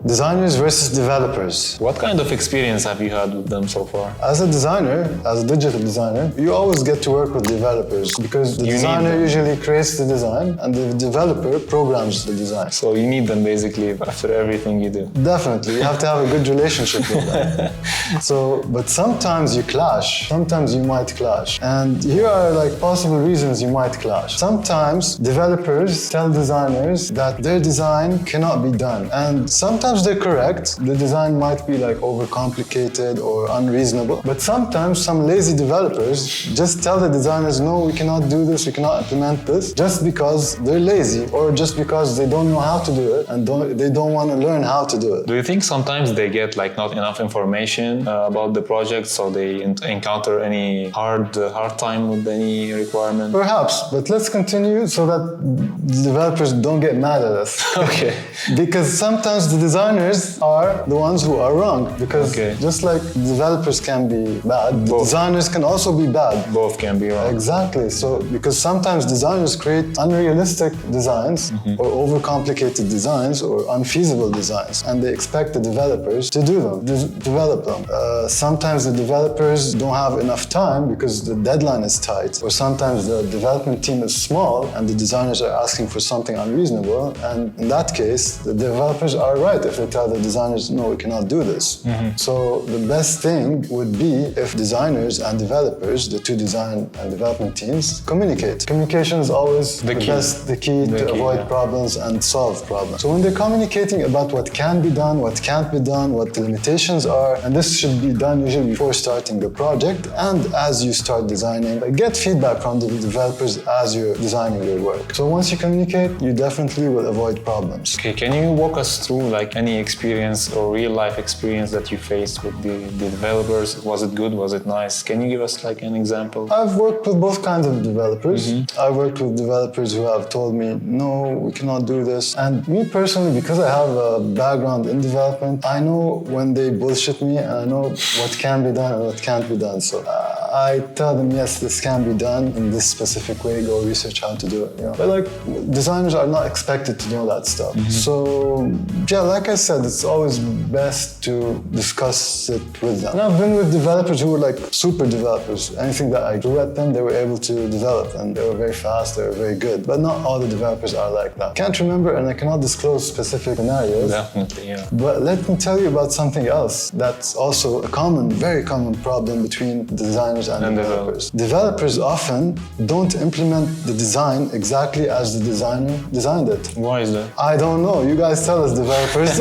Designers versus developers. What kind of experience have you had with them so far? As a designer, as a digital designer, you always get to work with developers because the designer usually creates the design and the developer programs the design. So you need them basically after everything you do. Definitely, you have to have a good relationship with them. But sometimes you clash, sometimes you might clash. And here are like possible reasons you might clash. Sometimes developers tell designers that their design cannot be done. And sometimes they're correct, the design might be like overcomplicated or unreasonable. But sometimes some lazy developers just tell the designers, no, we cannot do this, we cannot implement this, just because they're lazy or just because they don't know how to do it and they don't want to learn how to do it. Do you think sometimes they get like not enough information about the project, so they encounter any hard time with any requirement? Perhaps, but let's continue so that developers don't get mad at us. Okay. Because sometimes the designers are the ones who are wrong. Because just like developers can be bad, designers can also be bad. Both can be wrong. Exactly. So because sometimes designers create unrealistic designs or overcomplicated designs or unfeasible designs, and they expect the developers to do them, develop them. Sometimes the developers don't have enough time because the deadline is tight, or sometimes the development team is small and the designers are asking for something unreasonable, and in that case, the developers are right if they tell the designers, no, we cannot do this. So the best thing would be if designers and developers, the two design and development teams, communicate. Communication is always the key to avoid problems and solve problems. So when they're communicating about what can be done, what can't be done, what the limitations are, and this should be done usually before starting the project and as you start designing, get feedback from the developers as you're designing your work. So once you communicate, you definitely will avoid problems. Okay, can you walk us through like any experience or real life experience that you faced with the developers? Was it good? Was it nice? Can you give us like an example? I've worked with both kinds of developers. I've worked with developers who have told me, no, we cannot do this. And me personally, because I have a background in development, I know when they bullshit me and I know what can be done and what can't be done. So I tell them, yes, this can be done in this specific way, go research how to do it. But like, designers are not expected to know that stuff. So yeah, like I said, it's always best to discuss it with them. And I've been with developers who were like super developers. Anything that I threw at them, they were able to develop, and they were very fast, they were very good. But not all the developers are like that. Can't remember, and I cannot disclose specific scenarios. Definitely, yeah. But let me tell you about something else that's also a common, very common problem between designers and developers. Developers often don't implement the design exactly as the designer designed it. Why is that? I don't know. You guys tell us, developers.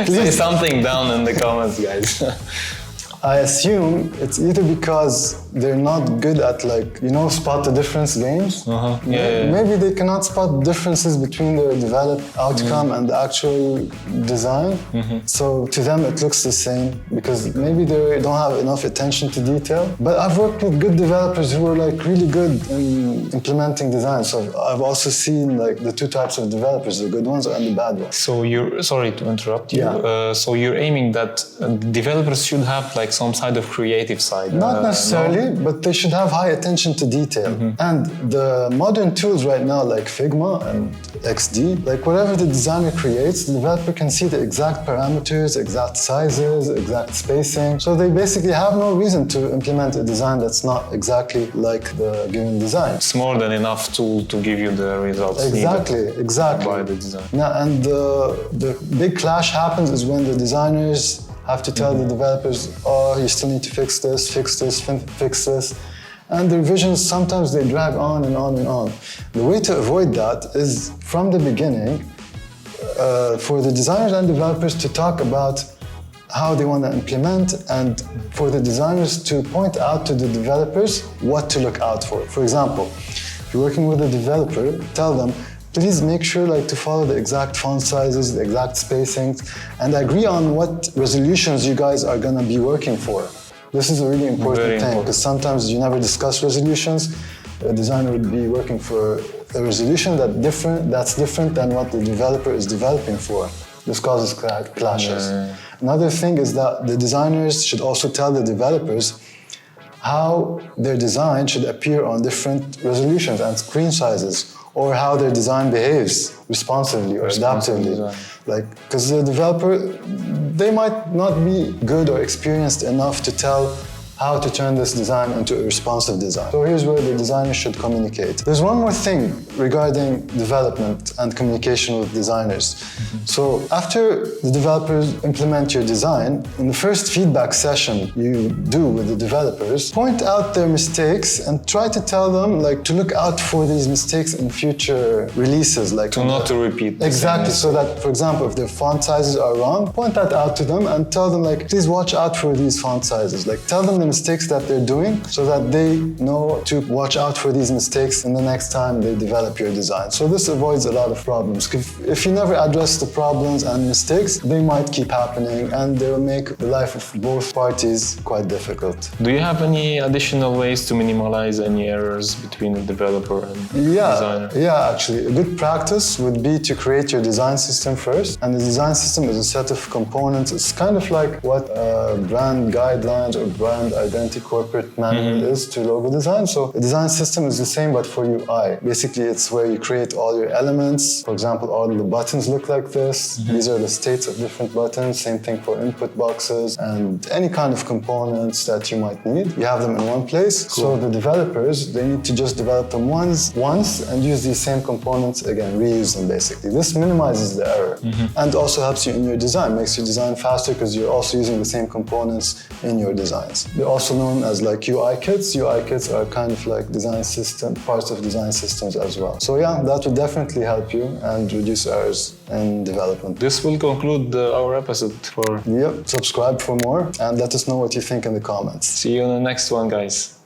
Say something down in the comments, guys. I assume it's either because they're not good at spot the difference games. Maybe they cannot spot differences between the developed outcome and the actual design. So to them it looks the same because maybe they don't have enough attention to detail. But I've worked with good developers who are really good in implementing design. So I've also seen the two types of developers, the good ones and the bad ones. So sorry to interrupt you. Yeah. So you're aiming that developers should have some side of creative side. Not necessarily, but they should have high attention to detail. And the modern tools right now, like Figma and XD, whatever the designer creates, the developer can see the exact parameters, exact sizes, exact spacing. So they basically have no reason to implement a design that's not exactly like the given design. It's more than enough tool to give you the results exactly by the design. Now, and the big clash happens is when the designers have to tell the developers, oh, you still need to fix this, fix this. And the revisions, sometimes they drag on and on and on. The way to avoid that is, from the beginning, for the designers and developers to talk about how they want to implement, and for the designers to point out to the developers what to look out for. For example, if you're working with a developer, tell them, please make sure to follow the exact font sizes, the exact spacings, and agree on what resolutions you guys are going to be working for. This is a really important thing, because sometimes you never discuss resolutions. A designer would be working for a resolution that's different than what the developer is developing for. This causes clashes. Another thing is that the designers should also tell the developers how their design should appear on different resolutions and screen sizes, or how their design behaves responsively or adaptively. Like, because the developer, they might not be good or experienced enough to tell how to turn this design into a responsive design. So here's where the designer should communicate. There's one more thing regarding development and communication with designers. So after the developers implement your design, in the first feedback session you do with the developers, point out their mistakes and try to tell them like to look out for these mistakes in future releases. Like not to repeat. Exactly, so that, for example, if their font sizes are wrong, point that out to them and tell them like, please watch out for these font sizes. Like tell them the mistakes that they're doing so that they know to watch out for these mistakes in the next time they develop your design. So this avoids a lot of problems. If you never address the problems and mistakes, they might keep happening and they will make the life of both parties quite difficult. Do you have any additional ways to minimize any errors between the developer and designer? Yeah, actually. A good practice would be to create your design system first. And the design system is a set of components. It's kind of like what brand guidelines or brand identity corporate manual is to logo design. So a design system is the same but for UI. Basically, it's where you create all your elements. For example, all the buttons look like this. These are the states of different buttons. Same thing for input boxes and any kind of components that you might need. You have them in one place. Cool. So the developers, they need to just develop them once and use these same components again, reuse them basically. This minimizes the error and also helps you in your design, makes your design faster because you're also using the same components in your designs. They're also known as like UI kits. UI kits are kind of like design system, parts of design systems as well. So yeah, that would definitely help you and reduce errors in development. This will conclude our episode for... Yep, subscribe for more and let us know what you think in the comments. See you in the next one, guys.